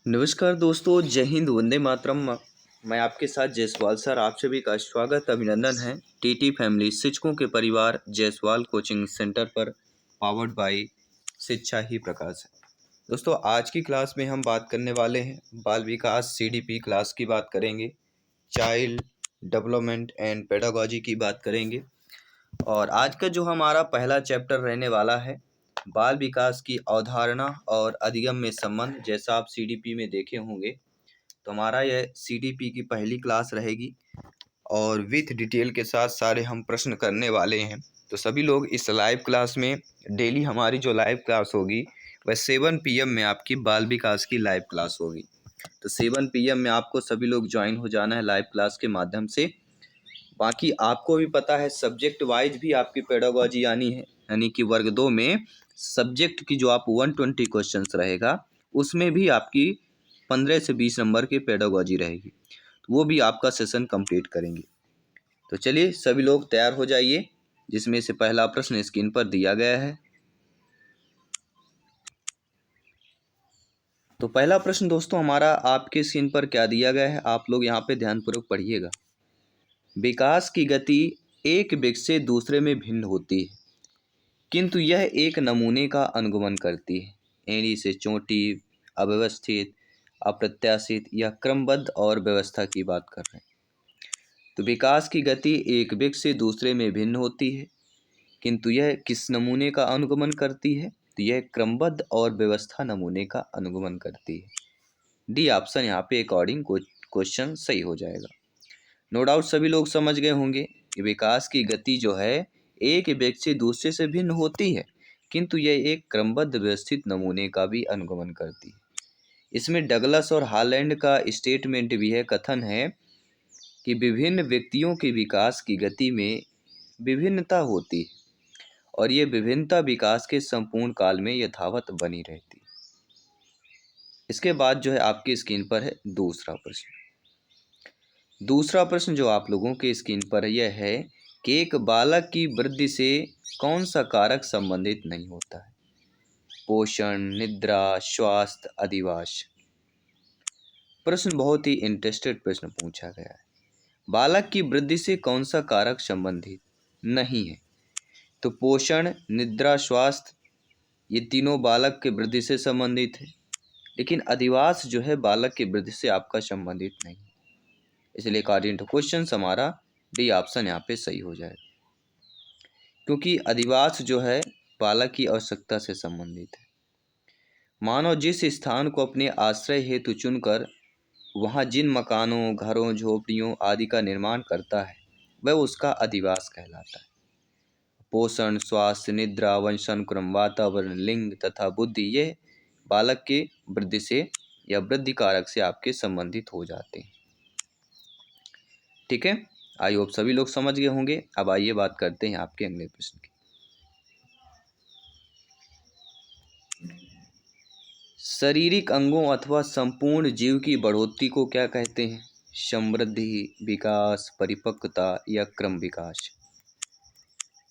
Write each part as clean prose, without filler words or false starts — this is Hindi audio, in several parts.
नमस्कार दोस्तों, जय हिंद, वंदे मातरम। मैं आपके साथ जायसवाल सर, आप सभी का स्वागत अभिनंदन है टीटी फैमिली शिक्षकों के परिवार जायसवाल कोचिंग सेंटर पर, पावर्ड बाय शिक्षा ही प्रकाश है। दोस्तों, आज की क्लास में हम बात करने वाले हैं बाल विकास सीडीपी क्लास की बात करेंगे, चाइल्ड डेवलपमेंट एंड पेडागोजी की बात करेंगे। और आज का जो हमारा पहला चैप्टर रहने वाला है बाल विकास की अवधारणा और अधिगम में संबंध। जैसा आप सीडीपी में देखे होंगे, तो हमारा यह सीडीपी की पहली क्लास रहेगी और विथ डिटेल के साथ सारे हम प्रश्न करने वाले हैं। तो सभी लोग इस लाइव क्लास में, डेली हमारी जो लाइव क्लास होगी वह 7 PM में आपकी बाल विकास की लाइव क्लास होगी। तो 7 PM में आपको सभी लोग ज्वाइन हो जाना है लाइव क्लास के माध्यम से। बाकी आपको भी पता है सब्जेक्ट वाइज भी आपकी पेडागोजी आनी है, यानी कि वर्ग 2 में सब्जेक्ट की जो आप 120 क्वेश्चंस रहेगा उसमें भी आपकी 15 से 20 नंबर की पेडागोजी रहेगी, तो वो भी आपका सेशन कंप्लीट करेंगे। तो चलिए सभी लोग तैयार हो जाइए, जिसमें से पहला प्रश्न स्क्रीन पर दिया गया है। तो पहला प्रश्न दोस्तों हमारा आपके स्क्रीन पर क्या दिया गया है, आप लोग यहाँ पे ध्यानपूर्वक पढ़िएगा। विकास की गति एक वृक्ष से दूसरे में भिन्न होती है, किंतु यह एक नमूने का अनुगमन करती है। एड़ी से चोटी, अव्यवस्थित, अप्रत्याशित या क्रमबद्ध और व्यवस्था की बात कर रहे हैं। तो विकास की गति एक वृक्ष से दूसरे में भिन्न होती है, किंतु यह किस नमूने का अनुगमन करती है? तो यह क्रमबद्ध और व्यवस्था नमूने का अनुगमन करती है। डी ऑप्शन यहाँ पे अकॉर्डिंग क्वेश्चन सही हो जाएगा। नो डाउट सभी लोग समझ गए होंगे कि विकास की गति जो है एक व्यक्ति से दूसरे से भिन्न होती है, किंतु यह एक क्रमबद्ध व्यवस्थित नमूने का भी अनुगमन करती है। इसमें डगलस और हॉलैंड का स्टेटमेंट भी है, कथन है कि विभिन्न व्यक्तियों के विकास की गति में विभिन्नता होती है और ये विभिन्नता विकास के संपूर्ण काल में यथावत बनी रहती है। इसके बाद जो है आपकी स्क्रीन पर है दूसरा प्रश्न। दूसरा प्रश्न जो आप लोगों के स्क्रीन पर यह है कि एक बालक की वृद्धि से कौन सा कारक संबंधित नहीं होता है? पोषण, निद्रा, स्वास्थ्य, अधिवास। प्रश्न बहुत ही इंटरेस्टेड प्रश्न पूछा गया है। बालक की वृद्धि से कौन सा कारक संबंधित नहीं है? तो पोषण, निद्रा, स्वास्थ्य ये तीनों बालक के वृद्धि से संबंधित है, लेकिन अधिवास जो है बालक की वृद्धि से आपका संबंधित नहीं है। इसलिए अकॉर्डिंग टू क्वेश्चन हमारा डी ऑप्शन यहाँ पे सही हो जाएगा, क्योंकि अधिवास जो है बालक की आवश्यकता से संबंधित है। मानव जिस स्थान को अपने आश्रय हेतु चुनकर वहाँ जिन मकानों, घरों, झोपड़ियों आदि का निर्माण करता है वह उसका अधिवास कहलाता है। पोषण, स्वास्थ्य, निद्रा, वंशानुक्रम, वातावरण, लिंग तथा बुद्धि ये बालक के वृद्धि से या वृद्धि कारक से आपके संबंधित हो जाते हैं। ठीक है, आई होप सभी लोग समझ गए होंगे। अब आइए बात करते हैं आपके अगले प्रश्न की। शारीरिक अंगों अथवा संपूर्ण जीव की बढ़ोतरी को क्या कहते हैं? समृद्धि, विकास, परिपक्वता या क्रम विकास।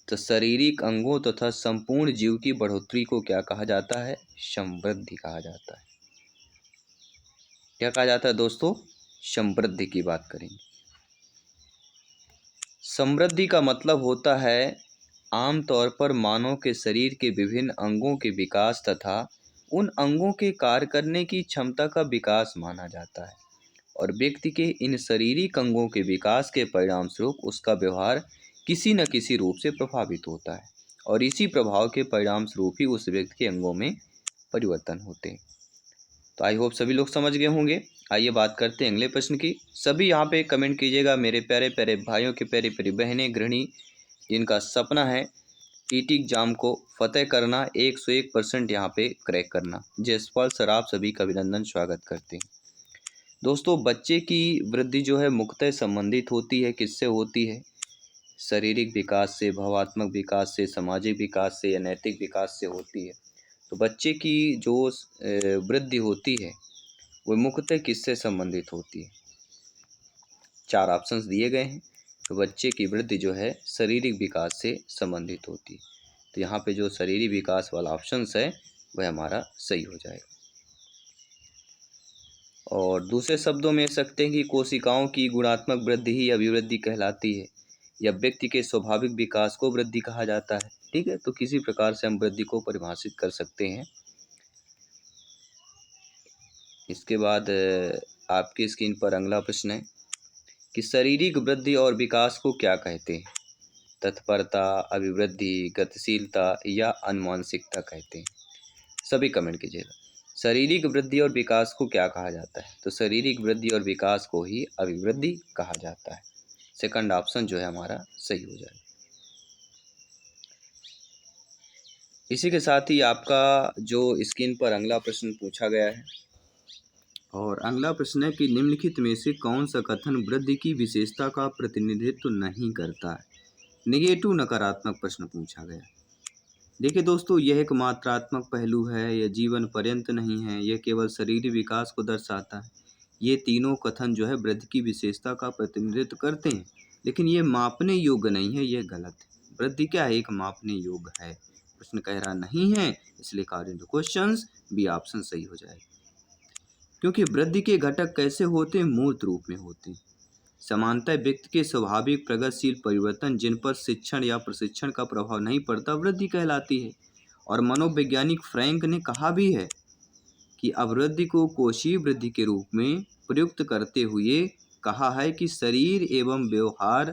तो शारीरिक अंगों तथा संपूर्ण जीव की बढ़ोतरी को क्या कहा जाता है? समृद्धि कहा जाता है। क्या कहा जाता है दोस्तों? समृद्धि की बात करेंगे। समृद्धि का मतलब होता है आमतौर पर मानव के शरीर के विभिन्न अंगों के विकास तथा उन अंगों के कार्य करने की क्षमता का विकास माना जाता है, और व्यक्ति के इन शारीरिक अंगों के विकास के परिणाम स्वरूप उसका व्यवहार किसी न किसी रूप से प्रभावित होता है, और इसी प्रभाव के परिणाम स्वरूप ही उस व्यक्ति के अंगों में परिवर्तन होते हैं। तो आई होप सभी लोग समझ गए होंगे। आइए बात करते हैं अगले प्रश्न की। सभी यहाँ पे कमेंट कीजिएगा, मेरे प्यारे प्यारे भाइयों के प्यारी प्यारी बहनें, गृहिणी जिनका सपना है टीटी एग्जाम को फतेह करना, 101% यहाँ पे क्रैक करना। जयसवाल सर आप सभी का अभिनंदन, स्वागत करते हैं। दोस्तों, बच्चे की वृद्धि जो है मुख्यतः संबंधित होती है किससे होती है? शारीरिक विकास से, भावात्मक विकास से, सामाजिक विकास से या नैतिक विकास से होती है। तो बच्चे की जो वृद्धि होती है वो मुख्यतः किससे संबंधित होती है? 4 ऑप्शंस दिए गए हैं। तो बच्चे की वृद्धि जो है शारीरिक विकास से संबंधित होती है। तो यहाँ पे जो शारीरिक विकास वाला ऑप्शंस है वह हमारा सही हो जाएगा। और दूसरे शब्दों में सकते हैं कि कोशिकाओं की गुणात्मक वृद्धि ही अभिवृद्धि कहलाती है, या व्यक्ति के स्वाभाविक विकास को वृद्धि कहा जाता है। ठीक है, तो किसी प्रकार से हम वृद्धि को परिभाषित कर सकते हैं। इसके बाद आपकी स्क्रीन पर अगला प्रश्न है कि शारीरिक वृद्धि और विकास को क्या कहते हैं? तत्परता, अभिवृद्धि, गतिशीलता या अनुवांशिकता कहते हैं। सभी कमेंट कीजिएगा। शारीरिक वृद्धि और विकास को क्या कहा जाता है? तो शारीरिक वृद्धि और विकास को ही अभिवृद्धि कहा जाता है। सेकंड ऑप्शन जो है हमारा सही हो जाएगा। इसी के साथ ही आपका जो स्क्रीन पर अगला प्रश्न पूछा गया है, और अगला प्रश्न है कि निम्नलिखित में से कौन सा कथन वृद्धि की विशेषता का प्रतिनिधित्व नहीं करता है? नेगेटिव नकारात्मक प्रश्न पूछा गया। देखिए दोस्तों, यह एक मात्रात्मक पहलू है, यह जीवन पर्यंत नहीं है, यह केवल शरीरी विकास को दर्शाता है। ये तीनों कथन जो है वृद्धि की विशेषता का प्रतिनिधित्व करते हैं, लेकिन ये मापने योग्य नहीं है, यह गलत है। वृद्धि क्या है? एक मापने योग्य है। प्रश्न कह रहा नहीं है, इसलिए according to questions B option सही हो जाएगा। क्योंकि वृद्धि के घटक कैसे होते हैं? मूर्त रूप में होते हैं। समानतः व्यक्ति के स्वाभाविक प्रगतिशील परिवर्तन जिन पर शिक्षण या प्रशिक्षण का प्रभाव नहीं पड़ता वृद्धि कहलाती है। और मनोवैज्ञानिक फ्रैंक ने कहा भी है कि अभिवृद्धि को कोशीय वृद्धि के रूप में प्रयुक्त करते हुए कहा है कि शरीर एवं व्यवहार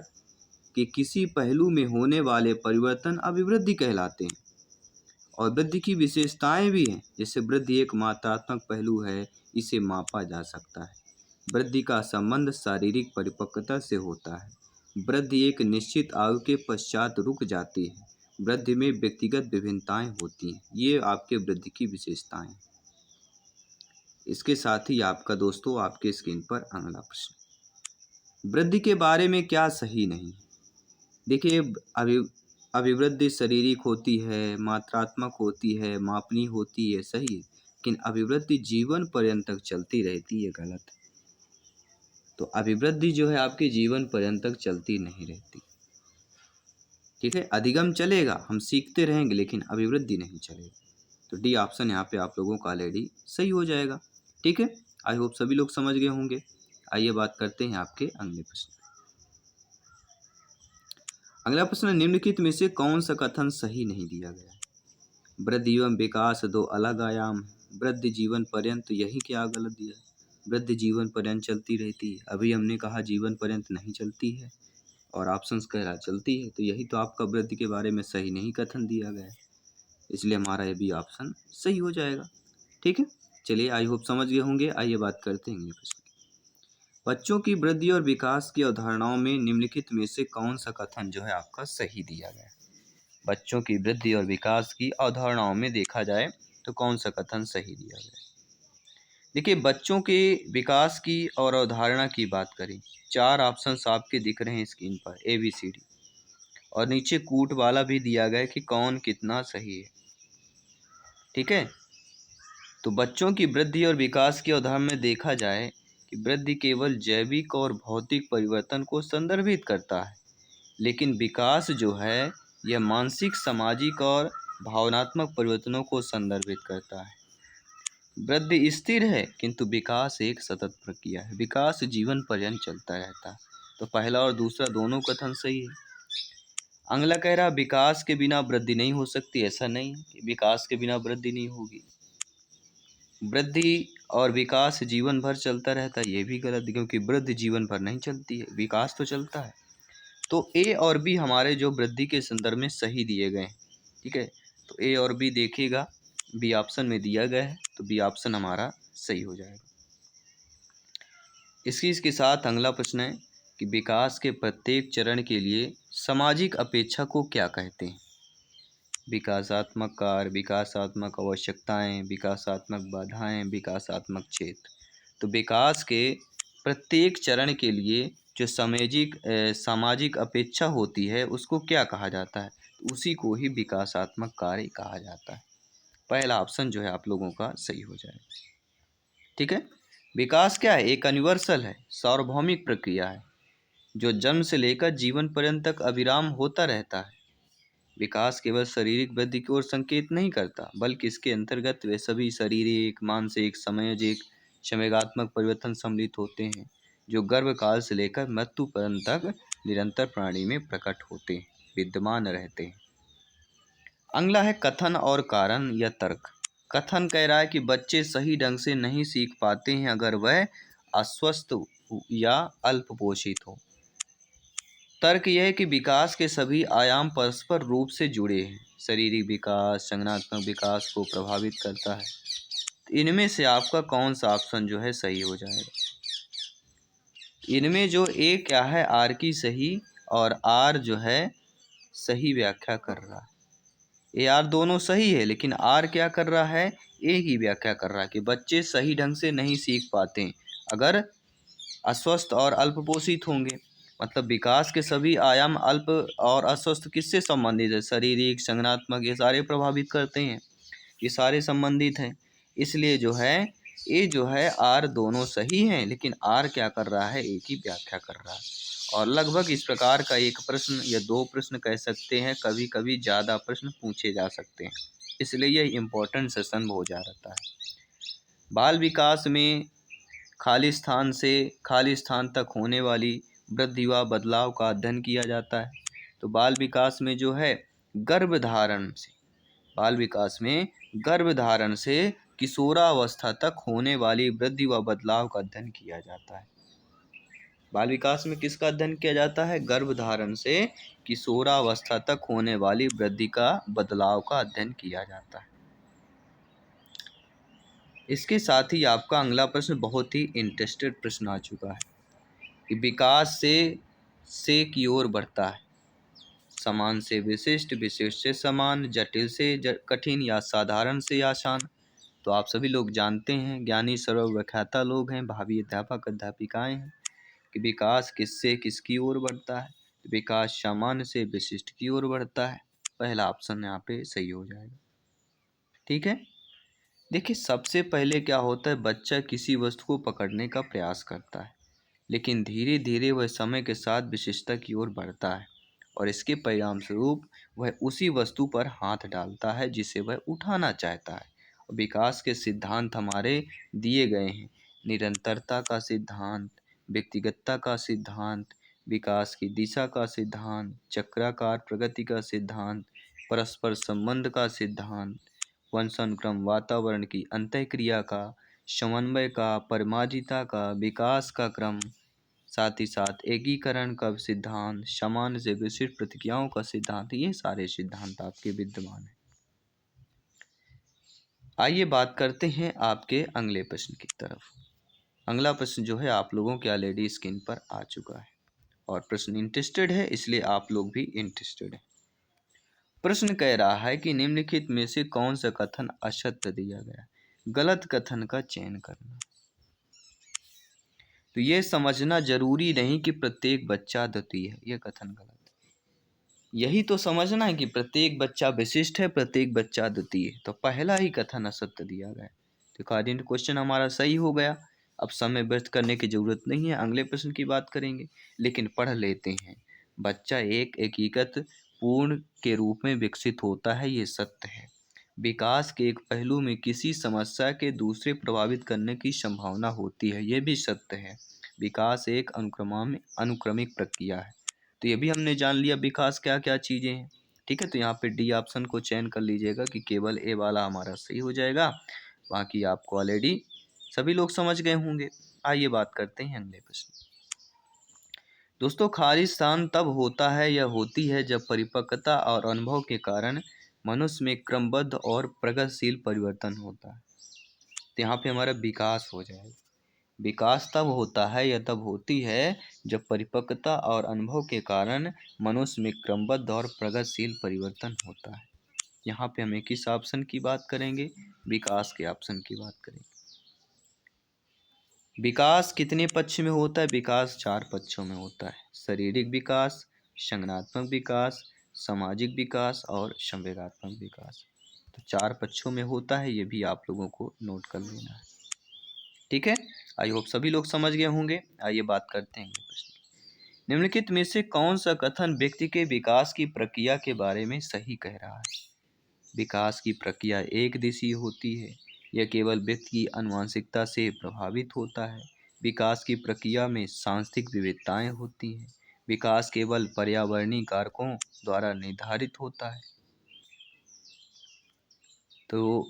के किसी पहलू में होने वाले परिवर्तन अभिवृद्धि कहलाते हैं। और वृद्धि की विशेषताएं भी हैं, जैसे वृद्धि एक मात्रात्मक पहलू है, इसे मापा जा सकता है। वृद्धि का संबंध शारीरिक परिपक्वता से होता है। वृद्धि एक निश्चित आयु के पश्चात रुक जाती है। वृद्धि में व्यक्तिगत विभिन्नताएं होती हैं। ये आपके वृद्धि की विशेषताएं हैं। इसके साथ ही आपका दोस्तों आपके स्क्रीन पर अगला प्रश्न, वृद्धि के बारे में क्या सही नहीं? देखिए, अभिवृद्धि शारीरिक होती है, मात्रात्मक होती है, मापनीय होती है, सही है, लेकिन अभिवृद्धि जीवन पर्यंत तक चलती रहती है, गलत है। तो अभिवृद्धि जो है आपके जीवन पर्यंत तक चलती नहीं रहती। ठीक है, अधिगम चलेगा, हम सीखते रहेंगे, लेकिन अभिवृद्धि नहीं चलेगी। तो डी ऑप्शन यहाँ पे आप लोगों का ऑलरेडी सही हो जाएगा। ठीक है, आई होप सभी लोग समझ गए होंगे। आइए बात करते हैं आपके अगले प्रश्न। अगला प्रश्न, निम्नलिखित में से कौन सा कथन सही नहीं दिया गया है? वृद्धि एवं विकास दो अलग आयाम है। वृद्धि जीवन पर्यंत, यही क्या गलत दिया है? वृद्धि जीवन पर्यंत चलती रहती है। अभी हमने कहा जीवन पर्यंत नहीं चलती है, और ऑप्शंस कह रहा चलती है, तो यही तो आपका वृद्धि के बारे में सही नहीं कथन दिया गया है, इसलिए हमारा ये भी ऑप्शन सही हो जाएगा। ठीक है, चलिए आई होप समझ गए होंगे। आइए बात करते हैं अगले प्रश्न की। बच्चों की वृद्धि और विकास की अवधारणाओं में निम्नलिखित में से कौन सा कथन जो है आपका सही दिया गया है? बच्चों की वृद्धि और विकास की अवधारणाओं में देखा जाए तो कौन सा कथन सही दिया गया है? देखिए, बच्चों के विकास की और अवधारणा की बात करें, 4 ऑप्शंस आपके दिख रहे हैं स्क्रीन पर, ABCD, और नीचे कूट वाला भी दिया गया है कि कौन कितना सही है। ठीक है, तो बच्चों की वृद्धि और विकास की अवधारणा में देखा जाए कि वृद्धि केवल जैविक और भौतिक परिवर्तन को संदर्भित करता है, लेकिन विकास जो है यह मानसिक, सामाजिक और भावनात्मक परिवर्तनों को संदर्भित करता है। वृद्धि स्थिर है, किंतु विकास एक सतत प्रक्रिया है। विकास जीवन पर्यंत चलता रहता है। तो पहला और दूसरा दोनों कथन सही है। अगला कह रहा विकास के बिना वृद्धि नहीं हो सकती। ऐसा नहीं है कि विकास के बिना वृद्धि नहीं होगी। वृद्धि और विकास जीवन भर चलता रहता है, ये भी गलत, क्योंकि वृद्धि जीवन भर नहीं चलती है, विकास तो चलता है। तो ए और बी हमारे जो वृद्धि के संदर्भ में सही दिए गए हैं। ठीक है, तो ए और बी देखिएगा, बी ऑप्शन में दिया गया है, तो बी ऑप्शन हमारा सही हो जाएगा। इसके साथ अगला प्रश्न है कि विकास के प्रत्येक चरण के लिए सामाजिक अपेक्षा को क्या कहते हैं? विकासात्मक कार्य, विकासात्मक आवश्यकताएं, विकासात्मक बाधाएं, विकासात्मक क्षेत्र। तो विकास के प्रत्येक चरण के लिए जो सामाजिक अपेक्षा होती है उसको क्या कहा जाता है? तो उसी को ही विकासात्मक कार्य कहा जाता है। पहला ऑप्शन जो है आप लोगों का सही हो जाएगा। ठीक है, विकास क्या है? एक यूनिवर्सल है, सार्वभौमिक प्रक्रिया है, जो जन्म से लेकर जीवन पर्यंत तक अविराम होता रहता है। विकास केवल शारीरिक वृद्धि की ओर संकेत नहीं करता, बल्कि इसके अंतर्गत वे सभी शारीरिक, मानसिक, सामाजिक संवेगात्मक परिवर्तन सम्मिलित होते हैं जो गर्भकाल से लेकर मृत्यु पर्यंत तक निरंतर प्राणी में प्रकट होते हैं, विद्यमान रहते हैं। अगला है कथन और कारण या तर्क। कथन कह रहा है कि बच्चे सही ढंग से नहीं सीख पाते हैं अगर वह अस्वस्थ या अल्पपोषित हो। तर्क यह है कि विकास के सभी आयाम परस्पर रूप से जुड़े हैं। शारीरिक विकास संज्ञानात्मक विकास को प्रभावित करता है। तो इनमें से आपका कौन सा ऑप्शन जो है सही हो जाएगा? इनमें जो ए क्या है, आर की सही, और आर जो है सही व्याख्या कर रहा है। ए आर दोनों सही है, लेकिन आर क्या कर रहा है, ए की व्याख्या कर रहा है कि बच्चे सही ढंग से नहीं सीख पाते अगर अस्वस्थ और अल्पपोषित होंगे। मतलब विकास के सभी आयाम अल्प और अस्वस्थ किससे संबंधित है? शारीरिक संज्ञानात्मक, ये सारे प्रभावित करते हैं, ये सारे संबंधित हैं। इसलिए जो है ए जो है आर दोनों सही हैं, लेकिन आर क्या कर रहा है, ए की व्याख्या कर रहा है। और लगभग इस प्रकार का एक प्रश्न या दो प्रश्न कह सकते हैं, कभी कभी ज़्यादा प्रश्न पूछे जा सकते हैं, इसलिए यह इम्पोर्टेंट सेशन हो जा रहता है। बाल विकास में खाली स्थान तक होने वाली वृद्धि व बदलाव का अध्ययन किया जाता है। तो बाल विकास में जो है गर्भधारण से किशोरावस्था तक होने वाली वृद्धि व बदलाव का अध्ययन किया जाता है। बाल विकास में किसका अध्ययन किया जाता है? गर्भधारण से किशोरावस्था तक होने वाली वृद्धि का बदलाव का अध्ययन किया जाता है। इसके साथ ही आपका अगला प्रश्न बहुत ही इंटरेस्टेड प्रश्न आ चुका है कि विकास से की ओर बढ़ता है। समान से विशिष्ट, विशिष्ट से समान, जटिल से कठिन या साधारण से आसान। तो आप सभी लोग जानते हैं, ज्ञानी सर्वव्याख्याता लोग हैं, भावी अध्यापक अध्यापिकाएं हैं, कि विकास किससे किसकी ओर बढ़ता है। विकास सामान्य से विशिष्ट की ओर बढ़ता है। पहला ऑप्शन यहाँ पे सही हो जाएगा। ठीक है, देखिए सबसे पहले क्या होता है, बच्चा किसी वस्तु को पकड़ने का प्रयास करता है, लेकिन धीरे धीरे वह समय के साथ विशिष्टता की ओर बढ़ता है और इसके परिणाम स्वरूप वह उसी वस्तु पर हाथ डालता है जिसे वह उठाना चाहता है। विकास के सिद्धांत हमारे दिए गए हैं: निरंतरता का सिद्धांत, व्यक्तिगतता का सिद्धांत, विकास की दिशा का सिद्धांत, चक्राकार प्रगति का सिद्धांत, परस्पर संबंध का सिद्धांत, वंशानुक्रम, वातावरण की अंतःक्रिया का, समन्वय का, परमाजिता का, विकास का क्रम, साथ ही साथ एकीकरण का सिद्धांत, सामान्य से विशिष्ट प्रतिक्रियाओं का सिद्धांत, ये सारे सिद्धांत आपके विद्यमान हैं। आइए बात करते हैं आपके अगले प्रश्न की तरफ। अगला प्रश्न जो है आप लोगों के ऑलरेडी स्क्रीन पर आ चुका है और प्रश्न इंटरेस्टेड है, इसलिए आप लोग भी इंटरेस्टेड हैं। प्रश्न कह रहा है कि निम्नलिखित में से कौन सा कथन असत्य दिया गया? गलत कथन का चयन करना। तो ये समझना जरूरी नहीं कि प्रत्येक बच्चा अद्वितीय है, यह कथन गलत है। यही तो समझना है कि प्रत्येक बच्चा विशिष्ट है, प्रत्येक बच्चा अद्वितीय है। तो पहला ही कथन असत्य दिया गया, तो अकॉर्डिंग टू क्वेश्चन हमारा सही हो गया। अब समय व्यर्थ करने की जरूरत नहीं है, अगले प्रश्न की बात करेंगे, लेकिन पढ़ लेते हैं। बच्चा एक एकीकृत पूर्ण के रूप में विकसित होता है, ये सत्य है। विकास के एक पहलू में किसी समस्या के दूसरे प्रभावित करने की संभावना होती है, ये भी सत्य है। विकास एक अनुक्रमिक प्रक्रिया है। तो ये भी हमने जान लिया विकास क्या क्या चीज़ें हैं। ठीक है, तो यहाँ पे डी ऑप्शन को चयन कर लीजिएगा कि केवल ए वाला हमारा सही हो जाएगा, बाकी आपको ऑलरेडी सभी लोग समझ गए होंगे। आइए बात करते हैं अगले प्रश्न। दोस्तों, खाली स्थान तब होता है या होती है जब परिपक्वता और अनुभव के कारण मनुष्य में क्रमबद्ध और प्रगतिशील परिवर्तन होता है। तो यहाँ पे हमारा विकास हो जाएगा। विकास तब होता है या तब होती है जब परिपक्वता और अनुभव के कारण मनुष्य में क्रमबद्ध और प्रगतिशील परिवर्तन होता है। यहाँ पे हम किस ऑप्शन की बात करेंगे? विकास के ऑप्शन की बात करेंगे। विकास कितने पक्ष में होता है? विकास 4 पक्षों में होता है: शारीरिक विकास, संज्ञानात्मक विकास, सामाजिक विकास और संवेगात्मक विकास। तो 4 पक्षों में होता है, ये भी आप लोगों को नोट कर लेना है। ठीक है, आई होप सभी लोग समझ गए होंगे। आइए बात करते हैं प्रश्न। निम्नलिखित में से कौन सा कथन व्यक्ति के विकास की प्रक्रिया के बारे में सही कह रहा है? विकास की प्रक्रिया एक दिशीय होती है, यह केवल व्यक्ति की आनुवंशिकता से प्रभावित होता है। विकास की प्रक्रिया में सांस्कृतिक विविधताएं होती हैं। विकास केवल पर्यावरणीय कारकों द्वारा निर्धारित होता है। तो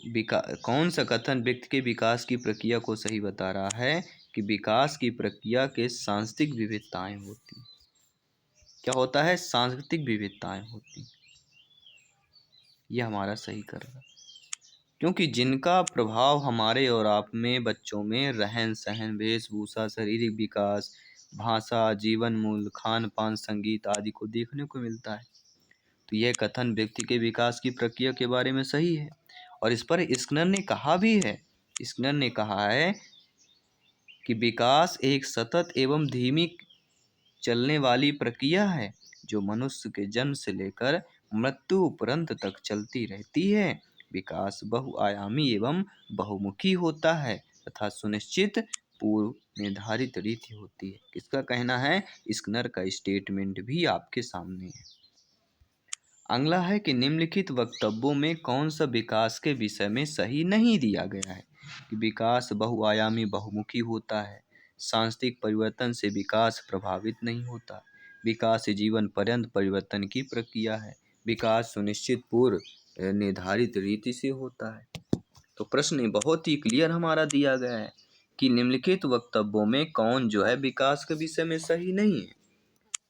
कौन सा कथन व्यक्ति के विकास की प्रक्रिया को सही बता रहा है कि विकास की प्रक्रिया के सांस्कृतिक विविधताएं होती हैं। क्या होता है? सांस्कृतिक विविधताएं होती हैं। यह हमारा सही कर रहा है, क्योंकि जिनका प्रभाव हमारे और आप में, बच्चों में रहन सहन, वेशभूषा, शारीरिक विकास, भाषा, जीवन मूल्य, खान पान, संगीत आदि को देखने को मिलता है। तो यह कथन व्यक्ति के विकास की प्रक्रिया के बारे में सही है। और इस पर स्किनर ने कहा भी है, स्किनर ने कहा है कि विकास एक सतत एवं धीमी चलने वाली प्रक्रिया है जो मनुष्य के जन्म से लेकर मृत्यु उपरांत तक चलती रहती है। विकास बहुआयामी एवं बहुमुखी होता है तथा सुनिश्चित पूर्व निर्धारित रीति होती है। किसका कहना है? स्किनर का स्टेटमेंट भी आपके सामने है। अगला है कि निम्नलिखित वक्तव्यों में कौन सा विकास के विषय में सही नहीं दिया गया है। कि विकास बहुआयामी बहुमुखी होता है, सांस्कृतिक परिवर्तन से विकास प्रभावित नहीं होता, विकास जीवन पर्यंत परिवर्तन की प्रक्रिया है, विकास सुनिश्चित पूर्व निर्धारित रीति से होता है। तो प्रश्न बहुत ही क्लियर हमारा दिया गया है कि निम्नलिखित वक्तव्यों में कौन जो है विकास के विषय में सही नहीं है।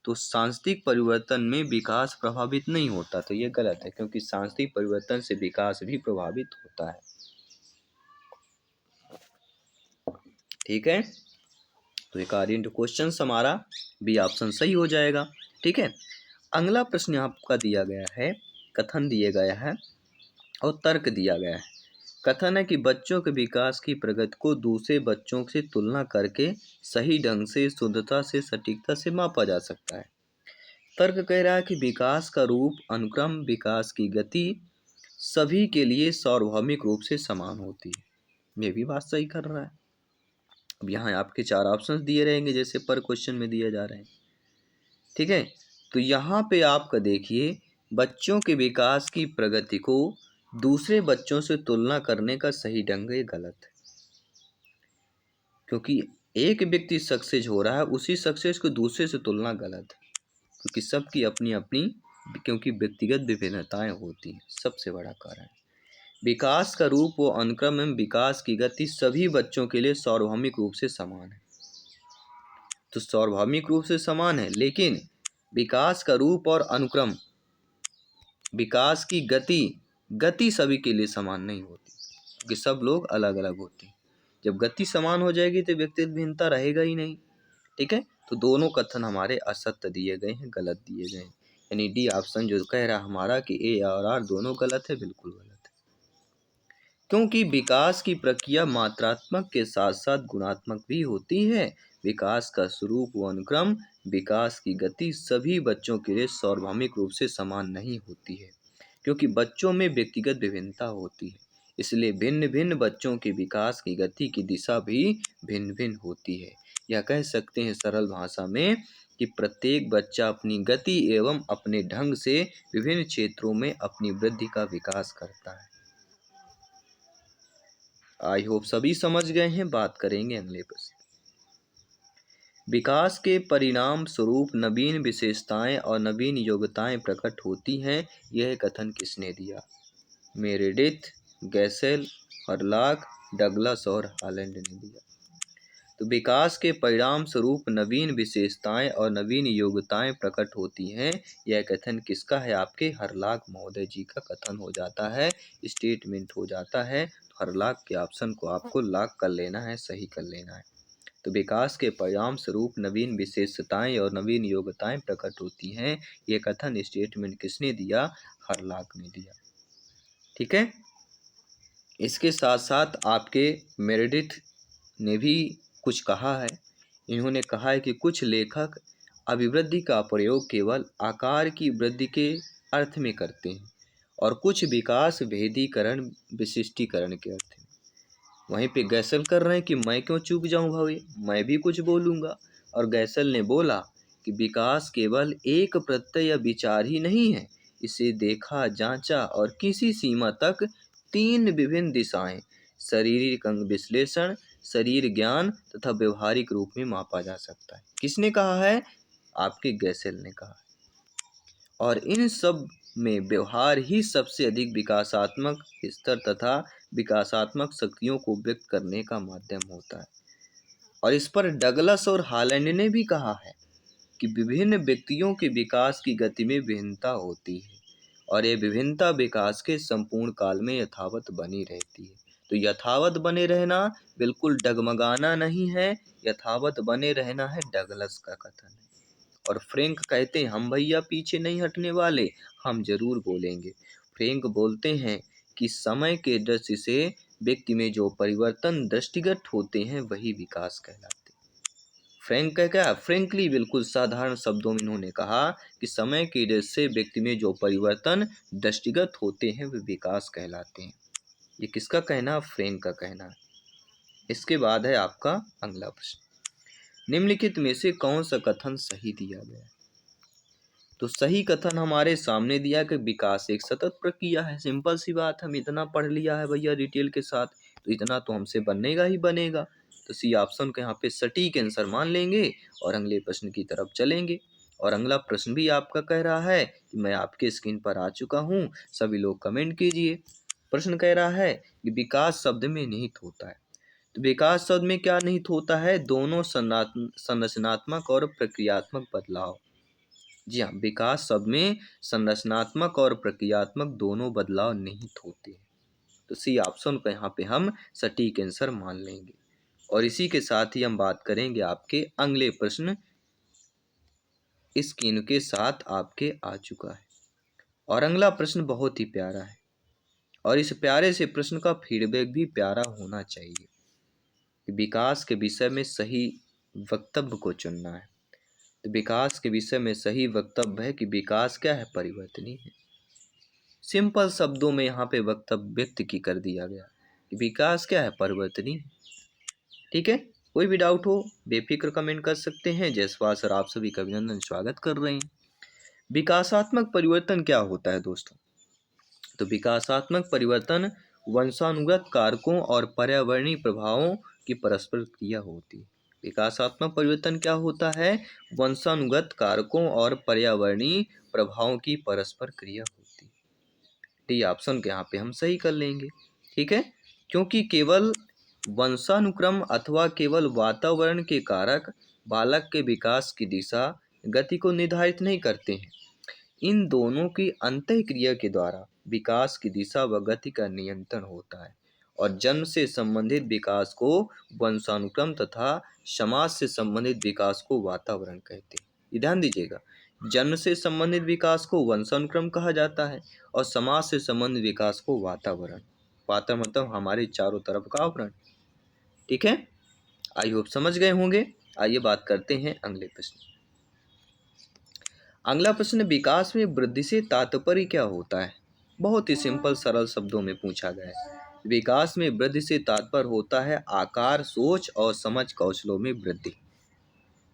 तो सांस्कृतिक परिवर्तन में विकास प्रभावित नहीं होता, तो ये गलत है, क्योंकि सांस्कृतिक परिवर्तन से विकास भी प्रभावित होता है। ठीक है, तो अकॉर्डिंग टू क्वेश्चन हमारा बी ऑप्शन सही हो जाएगा। ठीक है, अगला प्रश्न आपका दिया गया है, कथन दिए गया है और तर्क दिया गया है। कथन है कि बच्चों के विकास की प्रगति को दूसरे बच्चों से तुलना करके सही ढंग से, शुद्धता से, सटीकता से मापा जा सकता है। तर्क कह रहा है कि विकास का रूप, अनुक्रम, विकास की गति सभी के लिए सार्वभौमिक रूप से समान होती है। ये भी बात सही कर रहा है। अब यहाँ आपके 4 ऑप्शन दिए रहेंगे जैसे पर क्वेश्चन में दिए जा रहे हैं। ठीक है, तो यहाँ पे आपका देखिए, बच्चों के विकास की प्रगति को दूसरे बच्चों से तुलना करने का सही ढंग ये गलत है, क्योंकि एक व्यक्ति सक्सेस हो रहा है, उसी सक्सेस को दूसरे से तुलना गलत है, क्योंकि सबकी अपनी अपनी, क्योंकि व्यक्तिगत विभिन्नताएं होती हैं, सबसे बड़ा कारण। विकास का रूप व अनुक्रम एवं विकास की गति सभी बच्चों के लिए सार्वभौमिक रूप से समान है। तो सार्वभौमिक रूप से समान है, लेकिन विकास का रूप और अनुक्रम, विकास की गति सभी के लिए समान नहीं होती, क्योंकि सब लोग अलग अलग होते हैं। जब गति समान हो जाएगी तो व्यक्तिगत भिन्नता रहेगा ही नहीं। ठीक है, तो दोनों कथन हमारे असत्य दिए गए हैं, गलत दिए गए हैं। यानी डी ऑप्शन जो कह रहा हमारा कि ए और आर दोनों गलत है, बिल्कुल गलत है। क्योंकि विकास की प्रक्रिया मात्रात्मक के साथ साथ गुणात्मक भी होती है। विकास का स्वरूप व अनुक्रम, विकास की गति सभी बच्चों के लिए सार्वभौमिक रूप से समान नहीं होती है, क्योंकि बच्चों में व्यक्तिगत विभिन्नता होती है। इसलिए भिन्न भिन्न बच्चों के विकास की गति की दिशा भी भिन्न भिन्न होती है। यह कह सकते हैं सरल भाषा में कि प्रत्येक बच्चा अपनी गति एवं अपने ढंग से विभिन्न क्षेत्रों में अपनी वृद्धि का विकास करता है। आई होप सभी समझ गए हैं। बात करेंगे अगले प्रश्न। विकास के परिणाम स्वरूप नवीन विशेषताएं और नवीन योग्यताएं प्रकट होती हैं, यह कथन किसने दिया? मेरेडिथ, गैसेल, हरलाक, डगलस और हॉलैंड ने दिया। तो विकास के परिणाम स्वरूप नवीन विशेषताएं और नवीन योग्यताएं प्रकट होती हैं, यह कथन किसका है? आपके हरलाक महोदय जी का कथन हो जाता है, स्टेटमेंट हो जाता है। तो हरलाक के ऑप्शन को आपको लॉक कर लेना है, सही कर लेना है। तो विकास के परिणाम स्वरूप नवीन विशेषताएं और नवीन योग्यताएं प्रकट होती हैं, यह कथन स्टेटमेंट किसने दिया? हरलाक ने दिया। ठीक है, इसके साथ साथ आपके मेरेडिथ ने भी कुछ कहा है। इन्होंने कहा है कि कुछ लेखक अभिवृद्धि का प्रयोग केवल आकार की वृद्धि के अर्थ में करते हैं और कुछ विकास भेदीकरण, विशिष्टीकरण के अर्थ में। वहीं पे गैसल कर रहे हैं कि मैं क्यों चूक जाऊं भाई, मैं भी कुछ बोलूँगा। और गैसल ने बोला कि विकास केवल एक प्रत्यय या विचार ही नहीं है, इसे देखा, जांचा और किसी सीमा तक 3 विभिन्न दिशाएं शारीरिक अंग विश्लेषण, शरीर ज्ञान तथा व्यवहारिक रूप में मापा जा सकता है। किसने कहा है? आपके गैसेल ने कहा है। और इन सब में व्यवहार ही सबसे अधिक विकासात्मक स्तर तथा विकासात्मक शक्तियों को व्यक्त करने का माध्यम होता है। और इस पर डगलस और हॉलैंड ने भी कहा है कि विभिन्न व्यक्तियों के विकास की गति में भिन्नता होती है और ये विभिन्नता विकास के संपूर्ण काल में यथावत बनी रहती है। तो यथावत बने रहना बिल्कुल डगमगाना नहीं है, यथावत बने रहना है, डगलस का कथन है। और फ्रैंक कहते हैं हम भैया पीछे नहीं हटने वाले, हम जरूर बोलेंगे। फ्रैंक बोलते हैं कि समय के दृष्टि से व्यक्ति में जो परिवर्तन दृष्टिगत होते हैं वही विकास कहलाते हैं। फ्रैंक का क्या? फ्रैंकली बिल्कुल साधारण शब्दों में इन्होंने कहा कि समय की दृष्टि से व्यक्ति में जो परिवर्तन दृष्टिगत होते हैं वे विकास कहलाते हैं। ये किसका कहना? फ्रैंक का कहना है। इसके बाद है आपका अगला प्रश्न, निम्नलिखित में से कौन सा कथन सही दिया गया है? तो सही कथन हमारे सामने दिया कि विकास एक सतत प्रक्रिया है। सिंपल सी बात, हम इतना पढ़ लिया है भैया डिटेल के साथ, तो इतना तो हमसे बनेगा ही बनेगा। तो सी ऑप्शन का यहाँ पे सटीक आंसर मान लेंगे और अगले प्रश्न की तरफ चलेंगे। और अगला प्रश्न भी आपका कह रहा है कि मैं आपके स्क्रीन पर आ चुका हूँ, सभी लोग कमेंट कीजिए। प्रश्न कह रहा है कि विकास शब्द में निहित होता है। तो विकास शब्द में क्या निहित होता है? दोनों संरचनात्मक और प्रक्रियात्मक बदलाव। जी हाँ, विकास शब्द में संरचनात्मक और प्रक्रियात्मक दोनों बदलाव निहित होते हैं। तो सी ऑप्शन को यहाँ पे हम सटीक आंसर मान लेंगे। और इसी के साथ ही हम बात करेंगे आपके अगले प्रश्न, स्क्रीन के साथ आपके आ चुका है। और अगला प्रश्न बहुत ही प्यारा है और इस प्यारे से प्रश्न का फीडबैक भी प्यारा होना चाहिए। विकास के विषय में सही वक्तव्य को चुनना है। तो विकास के विषय में सही वक्तव्य है कि विकास क्या है? परिवर्तनीय है। सिंपल शब्दों में यहाँ पे वक्तव्य व्यक्त की कर दिया गया कि विकास क्या है? परिवर्तनीय। ठीक है, कोई भी डाउट हो बेफिक्र कमेंट कर सकते हैं। जयसवाल सर आप सभी का अभिनंदन, स्वागत कर रहे हैं। विकासात्मक परिवर्तन क्या होता है दोस्तों? तो विकासात्मक परिवर्तन वंशानुगत कारकों और पर्यावरणीय प्रभावों की परस्पर क्रिया होती है। विकासात्मक परिवर्तन क्या होता है? वंशानुगत कारकों और पर्यावरणीय प्रभावों की परस्पर क्रिया होती है। डी ऑप्शन के यहाँ पे हम सही कर लेंगे। ठीक है, क्योंकि केवल वंशानुक्रम अथवा केवल वातावरण के कारक बालक के विकास की दिशा गति को निर्धारित नहीं करते हैं। इन दोनों की अंतःक्रिया के द्वारा विकास की दिशा व गति का नियंत्रण होता है। और जन्म से संबंधित विकास को वंशानुक्रम तथा समाज से संबंधित विकास को वातावरण कहते हैं। ये ध्यान दीजिएगा, जन्म से संबंधित विकास को वंशानुक्रम कहा जाता है और समाज से संबंधित विकास को वातावरण। वातावरण मतलब हमारे चारों तरफ का आवरण। ठीक है, आई होप समझ गए होंगे। आइए बात करते हैं अगले प्रश्न। अगला प्रश्न, विकास में वृद्धि से तात्पर्य क्या होता है? बहुत ही सिंपल सरल शब्दों में पूछा गया है। विकास में वृद्धि से तात्पर्य होता है आकार, सोच और समझ कौशलों में वृद्धि।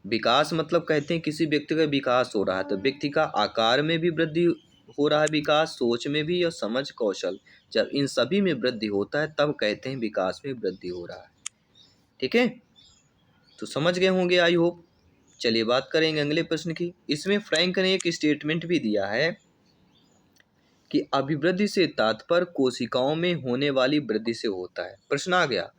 विकास मतलब कहते हैं किसी व्यक्ति का विकास हो रहा है, तो व्यक्ति का आकार में भी वृद्धि हो रहा है, विकास सोच में भी और समझ कौशल, जब इन सभी में वृद्धि होता है तब कहते हैं विकास में वृद्धि हो रहा है। ठीक है, तो समझ गए होंगे आई होप। चलिए बात करेंगे अगले प्रश्न की। इसमें फ्रैंक ने एक स्टेटमेंट भी दिया है कि अभिवृद्धि से तात्पर्य कोशिकाओं में होने वाली वृद्धि से होता है। प्रश्न आ गया,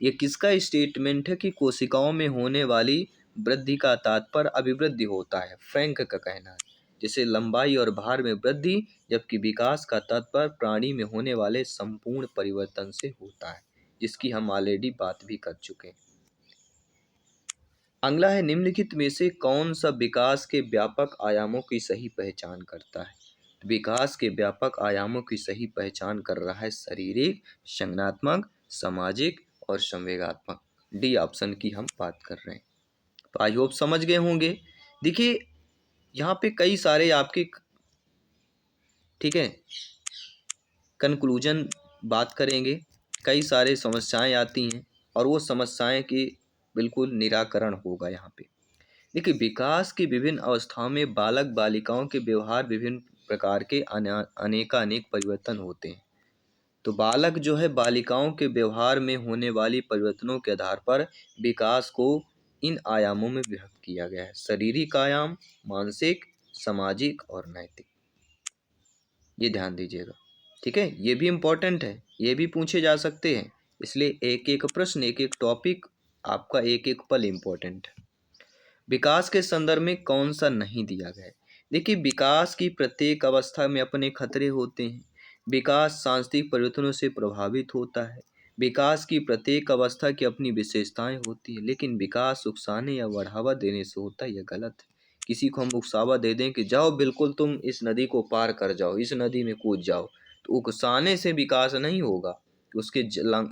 ये किसका स्टेटमेंट है कि कोशिकाओं में होने वाली वृद्धि का तात्पर्य अभिवृद्धि होता है? फ्रैंक का कहना है। जैसे लंबाई और भार में वृद्धि, जबकि विकास का तात्पर्य प्राणी में होने वाले संपूर्ण परिवर्तन से होता है, जिसकी हम ऑलरेडी बात भी कर चुके हैं। अगला है, निम्नलिखित में से कौन सा विकास के व्यापक आयामों की सही पहचान करता है? विकास के व्यापक आयामों की सही पहचान कर रहा है शारीरिक, संज्ञानात्मक, सामाजिक और संवेगात्मक। डी ऑप्शन की हम बात कर रहे हैं। तो आई होप समझ गए होंगे। देखिए यहाँ पे कई सारे आपके, ठीक है, कंक्लूजन बात करेंगे। कई सारे समस्याएं आती हैं और वो समस्याएं की बिल्कुल निराकरण होगा यहाँ पे। देखिए, विकास की विभिन्न अवस्थाओं में बालक बालिकाओं के व्यवहार विभिन्न प्रकार के अनेकानेक परिवर्तन होते हैं। तो बालक जो है बालिकाओं के व्यवहार में होने वाली परिवर्तनों के आधार पर विकास को इन आयामों में विभक्त किया गया है। शारीरिक आयाम, मानसिक, सामाजिक और नैतिक। ये ध्यान दीजिएगा, ठीक है। ये भी इम्पोर्टेंट है, ये भी पूछे जा सकते हैं, इसलिए एक एक प्रश्न, एक एक टॉपिक, आपका एक एक पल इम्पोर्टेंट है। विकास के संदर्भ में कौन सा नहीं दिया गया है? देखिए, विकास की प्रत्येक अवस्था में अपने खतरे होते हैं। विकास सांस्कृतिक परिवर्तनों से प्रभावित होता है। विकास की प्रत्येक अवस्था की अपनी विशेषताएं होती है, लेकिन विकास उकसाने या बढ़ावा देने से होता है, यह गलत है। किसी को हम उकसावा दे दें कि जाओ बिल्कुल तुम इस नदी को पार कर जाओ, इस नदी में कूद जाओ, तो उकसाने से विकास नहीं होगा। उसकी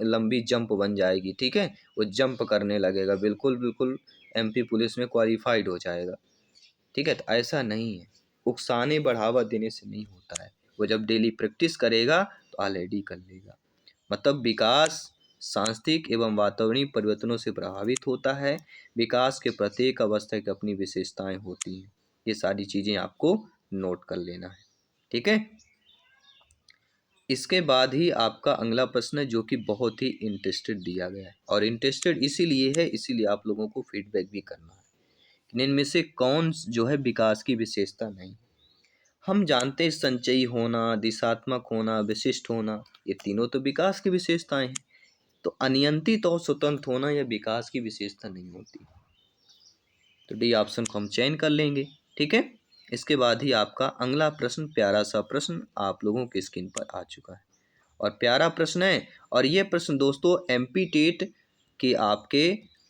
लंबी जंप बन जाएगी, ठीक है, वो जंप करने लगेगा, बिल्कुल बिल्कुल एमपी पुलिस में क्वालिफाइड हो जाएगा, ठीक है। तो ऐसा नहीं है, उकसाने बढ़ावा देने से नहीं होता है। वो जब डेली प्रैक्टिस करेगा तो ऑलरेडी कर लेगा। मतलब विकास सांस्कृतिक एवं वातावरणीय परिवर्तनों से प्रभावित होता है। विकास के प्रत्येक अवस्था की अपनी विशेषताएं होती हैं। ये सारी चीजें आपको नोट कर लेना है, ठीक है। इसके बाद ही आपका अगला प्रश्न है, जो कि बहुत ही इंटरेस्टेड दिया गया है, और इंटरेस्टेड इसीलिए है, इसीलिए आप लोगों को फीडबैक भी करना है। इनमें से कौन जो है विकास की विशेषता नहीं? हम जानते हैं संचयी होना, दिशात्मक होना, विशिष्ट होना, ये तीनों तो विकास की विशेषताएं हैं। तो अनियंत्रित और स्वतंत्र होना यह विकास की विशेषता नहीं होती। तो डी ऑप्शन को हम चयन कर लेंगे, ठीक है। इसके बाद ही आपका अगला प्रश्न, प्यारा सा प्रश्न आप लोगों की स्क्रीन पर आ चुका है, और प्यारा प्रश्न है। और ये प्रश्न दोस्तों एमपी टेट के आपके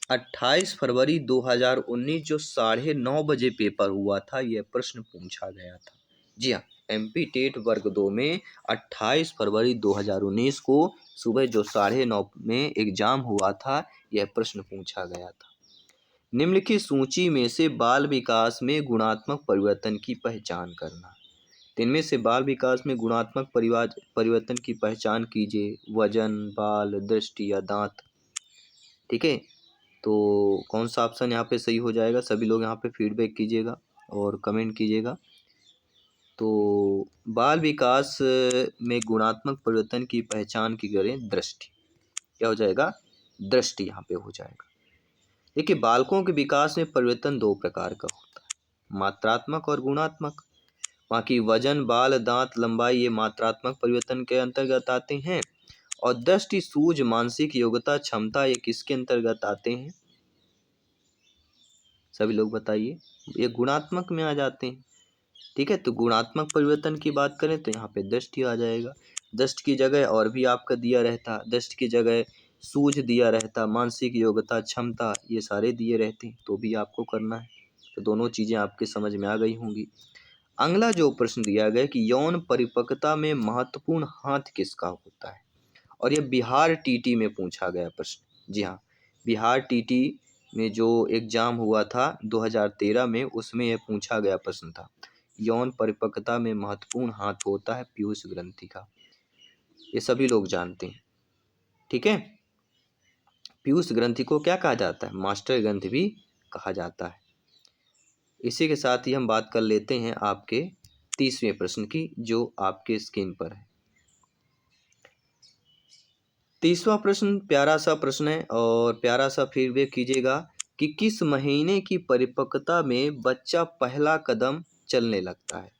28 फरवरी 2019 जो 9:30 बजे पेपर हुआ था, यह प्रश्न पूछा गया था। जी हाँ, एमपी टेट वर्ग 2 में 28 फरवरी 2019 को सुबह जो 9:30 में एग्जाम हुआ था, यह प्रश्न पूछा गया था। निम्नलिखित सूची में से बाल विकास में गुणात्मक परिवर्तन की पहचान करना। तो इनमें से बाल विकास में गुणात्मक परिवर्तन की पहचान कीजिए। वजन, बाल, दृष्टि या दांत, ठीक है। तो कौन सा ऑप्शन यहाँ पे सही हो जाएगा? सभी लोग यहाँ पे फीडबैक कीजिएगा और कमेंट कीजिएगा। तो बाल विकास में गुणात्मक परिवर्तन की पहचान की करें दृष्टि, क्या हो जाएगा? दृष्टि यहाँ पे हो जाएगा। देखिए, बालकों के विकास में परिवर्तन दो प्रकार का होता है, मात्रात्मक और गुणात्मक। बाकी वजन, बाल, दांत, लंबाई ये मात्रात्मक परिवर्तन के अंतर्गत आते हैं, और दृष्टि, सूझ, मानसिक योग्यता, क्षमता ये किसके अंतर्गत आते हैं? सभी लोग बताइए। ये गुणात्मक में आ जाते हैं, ठीक है। तो गुणात्मक परिवर्तन की बात करें तो यहाँ पे दृष्टि आ जाएगा। दृष्टि की जगह और भी आपका दिया रहता, दृष्टि की जगह सूझ दिया रहता, मानसिक योग्यता, क्षमता ये सारे दिए रहते, तो भी आपको करना है। तो दोनों चीज़ें आपके समझ में आ गई होंगी। अगला जो प्रश्न दिया गया कि यौन परिपक्वता में महत्वपूर्ण हाथ किसका होता है, और यह बिहार टीटी में पूछा गया प्रश्न। जी हाँ, बिहार टीटी में जो एग्जाम हुआ था 2013 में, उसमें यह पूछा गया प्रश्न था। यौन परिपक्वता में महत्वपूर्ण हाथ होता है पीयूष ग्रंथि का, ये सभी लोग जानते हैं, ठीक है। पीयूष ग्रंथि को क्या कहा जाता है? मास्टर ग्रंथि भी कहा जाता है। इसी के साथ ही हम बात कर लेते हैं आपके 30वें प्रश्न की, जो आपके स्क्रीन पर है। 30वां प्रश्न प्यारा सा प्रश्न है, और प्यारा सा फीडबैक कीजिएगा कि किस महीने की परिपक्वता में बच्चा पहला कदम चलने लगता है?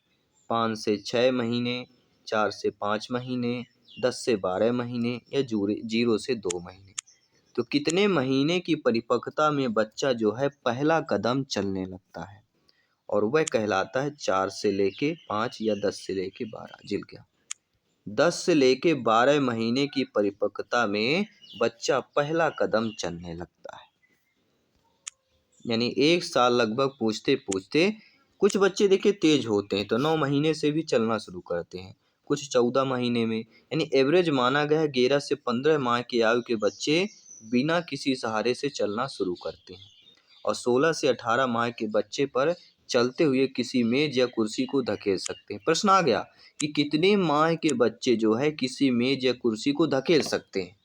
5 से 6 महीने, 4 से 5 महीने, 10 से 12 महीने या 0 से 2 महीने। तो कितने महीने की परिपक्वता में बच्चा जो है पहला कदम चलने लगता है? और वह कहलाता है 4 से लेके 5 या 10 से लेके 12। जिल गया। 10 से लेके 12 महीने की परिपक्वता में बच्चा पहला कदम चलने लगता है। यानी 1 साल लगभग पूछते पूछते, कुछ बच्चे देखिए तेज होते हैं तो 9 महीने से भी चलना शुरू करते हैं, कुछ 14 महीने में। यानी एवरेज माना गया है 11 से 15 माह की आयु के बच्चे बिना किसी सहारे से चलना शुरू करते हैं, और 16 से 18 माह के बच्चे पर चलते हुए किसी मेज या कुर्सी को धकेल सकते हैं। प्रश्न आ गया कि कितने माह के बच्चे जो है किसी मेज या कुर्सी को धकेल सकते हैं?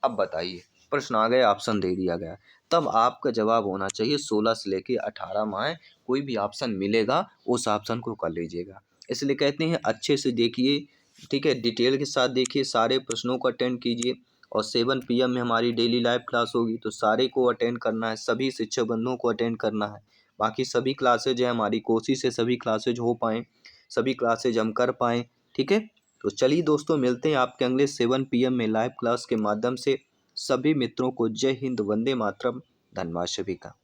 अब बताइए, प्रश्न आ गया, ऑप्शन दे दिया गया, तब आपका जवाब होना चाहिए 16 से लेके 18 माह। कोई भी ऑप्शन मिलेगा उस ऑप्शन को कर लीजिएगा। इसलिए कहते हैं अच्छे से देखिए, ठीक है, डिटेल के साथ देखिए, सारे प्रश्नों को अटेंड कीजिए। और 7 PM में हमारी डेली लाइव क्लास होगी, तो सारे को अटेंड करना है, सभी शिक्षक बंधुओं को अटेंड करना है। बाकी सभी क्लासेज है हमारी, कोशिश है सभी क्लासेज हो पाएँ, सभी क्लासेज हम कर पाएँ। ठीक है, तो चलिए दोस्तों, मिलते हैं आपके अगले 7 PM में लाइव क्लास के माध्यम से। सभी मित्रों को जय हिंद, वंदे मातरम। धन्यवाद सभी का।